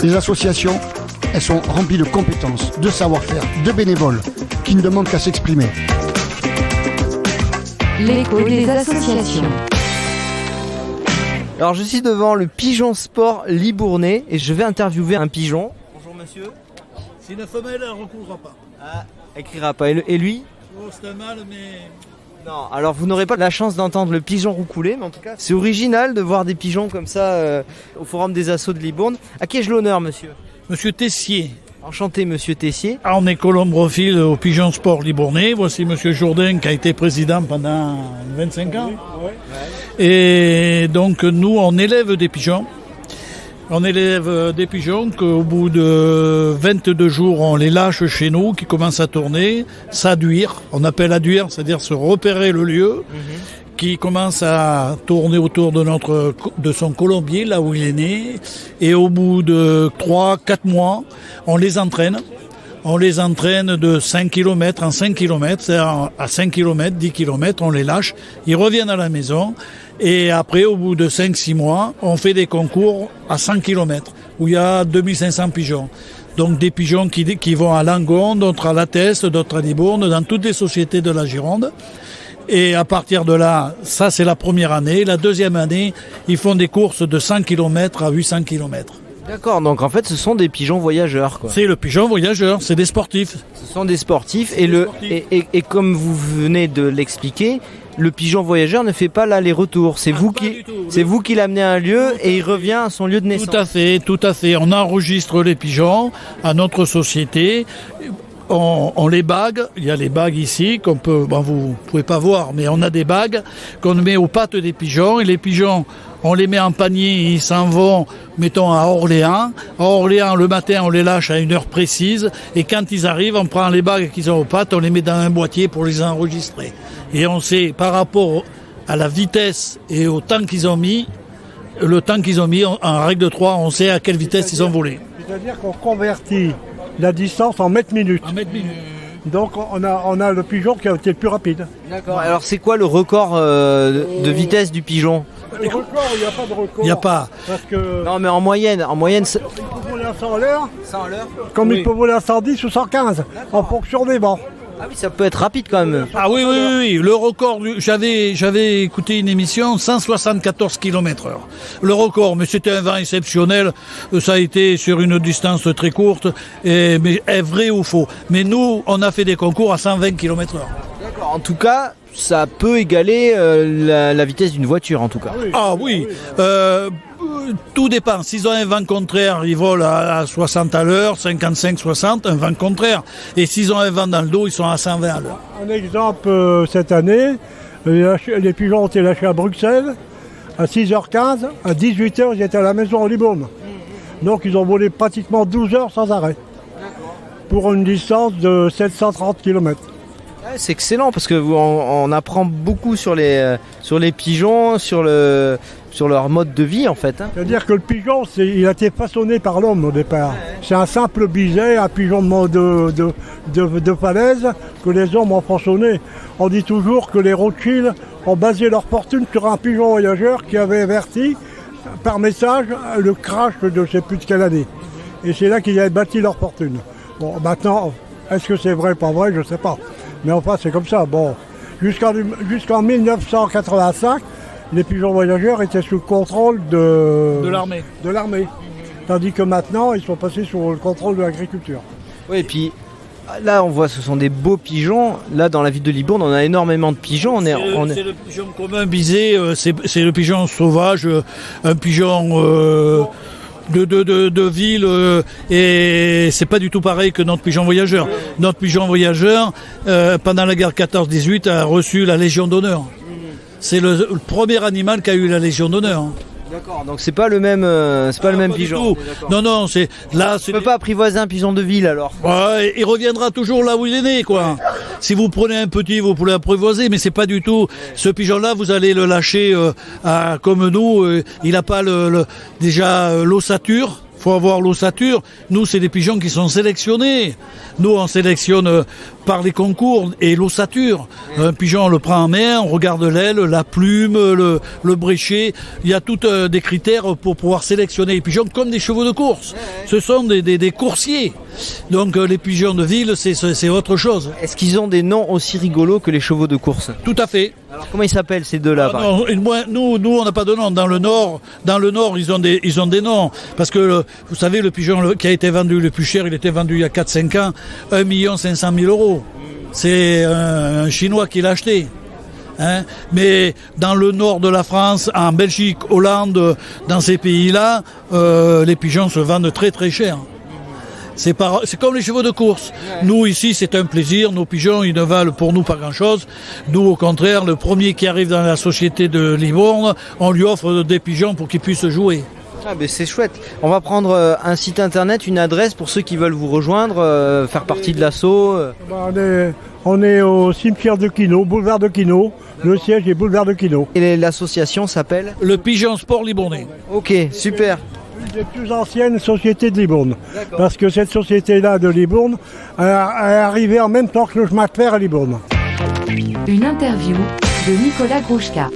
Les associations, elles sont remplies de compétences, de savoir-faire, de bénévoles, qui ne demandent qu'à s'exprimer. L'écho des associations. Alors je suis devant le Pigeon Sport Libournais et je vais interviewer un pigeon. Bonjour monsieur. C'est une femelle, elle ne recourra pas. Ah, elle criera pas. Et lui? Oh, c'est un mâle, mais... Non, alors vous n'aurez pas la chance d'entendre le pigeon roucoulé, mais en tout cas, c'est original de voir des pigeons comme ça au Forum des Assos de Libourne. À qui ai-je l'honneur, monsieur? Monsieur Tessier. Enchanté, monsieur Tessier. On est colombophile au Pigeon Sport Libournais. Voici monsieur Jourdain qui a été président pendant 25 ans. Et donc nous, on élève des pigeons. On élève des pigeons qu'au bout de 22 jours, on les lâche chez nous, qui commencent à tourner, s'aduire. On appelle aduire, c'est-à-dire se repérer le lieu, qui commence à tourner autour de son colombier, là où il est né. Et au bout de 3-4 mois, on les entraîne. On les entraîne de 5 km en 5 km, c'est-à-dire à 5 km, 10 km, on les lâche. Ils reviennent à la maison. Et après, au bout de 5-6 mois, on fait des concours à 100 km, où il y a 2500 pigeons. Donc des pigeons qui vont à Langon, d'autres à La Teste, d'autres à Libourne, dans toutes les sociétés de la Gironde. Et à partir de là, ça c'est la première année. La deuxième année, ils font des courses de 100 km à 800 km. D'accord, donc en fait ce sont des pigeons voyageurs, quoi. C'est le pigeon voyageur, c'est des sportifs. Ce sont des sportifs et comme vous venez de l'expliquer, le pigeon voyageur ne fait pas l'aller-retour. C'est vous qui l'amenez à un lieu et il revient à son lieu de naissance. Tout à fait. On enregistre les pigeons à notre société. On les bague, il y a les bagues ici qu'on peut, vous pouvez pas voir, mais on a des bagues qu'on met aux pattes des pigeons et les pigeons, on les met en panier, ils s'en vont, mettons à Orléans. À Orléans, le matin, on les lâche à une heure précise et quand ils arrivent, on prend les bagues qu'ils ont aux pattes, on les met dans un boîtier pour les enregistrer. Et on sait, par rapport à la vitesse et au temps qu'ils ont mis, en règle de 3, on sait à quelle vitesse ils ont volé. C'est-à-dire qu'on convertit la distance en mètres minutes. Donc on a le pigeon qui a été le plus rapide. D'accord. Alors c'est quoi le record de vitesse du pigeon? Le record, il n'y a pas de record. Il n'y a pas. Parce que Non mais en moyenne. il peut voler à 100 à l'heure, 100 à l'heure. comme il peut voler à 110 ou 115, en fonction des vents. Ah oui, ça peut être rapide quand même. Ah oui, le record, j'avais écouté une émission, 174 km/h. Le record, mais c'était un vent exceptionnel, ça a été sur une distance très courte, mais est vrai ou faux. Mais nous, on a fait des concours à 120 km/h. D'accord. En tout cas, ça peut égaler la vitesse d'une voiture en tout cas. Ah oui. Tout dépend. S'ils ont un vent contraire, ils volent à 60 à l'heure, 55, 60, un vent contraire. Et s'ils ont un vent dans le dos, ils sont à 120 à l'heure. Un exemple, cette année, les pigeons ont été lâchés à Bruxelles, à 6h15, à 18h, ils étaient à la maison en Libourne. Donc ils ont volé pratiquement 12 heures sans arrêt. Pour une distance de 730 km. Ouais, c'est excellent parce que on apprend beaucoup sur les pigeons, sur leur mode de vie en fait. C'est-à-dire que le pigeon, il a été façonné par l'homme au départ. C'est un simple biset, un pigeon de falaise que les hommes ont façonné. On dit toujours que les Rothschild ont basé leur fortune sur un pigeon voyageur qui avait averti par message le crash de je ne sais plus de quelle année. Et c'est là qu'ils avaient bâti leur fortune. Bon, maintenant, est-ce que c'est vrai, pas vrai, je ne sais pas. Mais enfin, c'est comme ça. Bon, jusqu'en 1985, les pigeons voyageurs étaient sous le contrôle de l'armée. Tandis que maintenant, ils sont passés sous le contrôle de l'agriculture. Oui, et puis là, on voit, ce sont des beaux pigeons. Là, dans la ville de Libourne, on a énormément de pigeons. C'est le pigeon commun bisé, c'est le pigeon sauvage, un pigeon de ville, et c'est pas du tout pareil que notre pigeon voyageur. Notre pigeon voyageur, pendant la guerre 14-18, a reçu la Légion d'honneur. C'est le premier animal qui a eu la Légion d'honneur. D'accord, donc c'est pas le même, pigeon. Non, c'est là. On peut pas apprivoiser un pigeon de ville alors. Ouais, il reviendra toujours là où il est né, quoi. Si vous prenez un petit, vous pouvez l'apprivoiser, mais c'est pas du tout. Ce pigeon-là, vous allez le lâcher comme nous. Il n'a pas déjà l'ossature faut avoir l'ossature. Nous, c'est des pigeons qui sont sélectionnés. Nous, on sélectionne par les concours et l'ossature. Un pigeon, on le prend en main, on regarde l'aile, la plume, le bréchet. Il y a tous des critères pour pouvoir sélectionner les pigeons comme des chevaux de course. Ce sont des coursiers. Donc les pigeons de ville, c'est autre chose. Est-ce qu'ils ont des noms aussi rigolos que les chevaux de course? Tout à fait. Alors comment ils s'appellent ces deux-là? par exemple Nous, on n'a pas de nom. Dans le Nord, ils ont des noms. Parce que, vous savez, le pigeon qui a été vendu le plus cher, il était vendu il y a 4-5 ans, 1 500 000 euros. C'est un Chinois qui l'a acheté. Hein? Mais dans le nord de la France, en Belgique, Hollande, dans ces pays-là, les pigeons se vendent très très cher. C'est comme les chevaux de course. Nous, ici, c'est un plaisir. Nos pigeons, ils ne valent pour nous pas grand-chose. Nous, au contraire, le premier qui arrive dans la société de Libourne, on lui offre des pigeons pour qu'il puisse jouer. Ah ben c'est chouette. On va prendre un site internet, une adresse pour ceux qui veulent vous rejoindre, faire partie de l'assaut. On est au cimetière de Quinault, boulevard de Quinault. Le siège est boulevard de Quinault. Et l'association s'appelle? Le Pigeon Sport Libournais. Ok, super. Une des plus anciennes sociétés de Libourne. Parce que cette société-là de Libourne est arrivée en même temps que le chemin de fer à Libourne. Une interview de Nicolas Grouchka.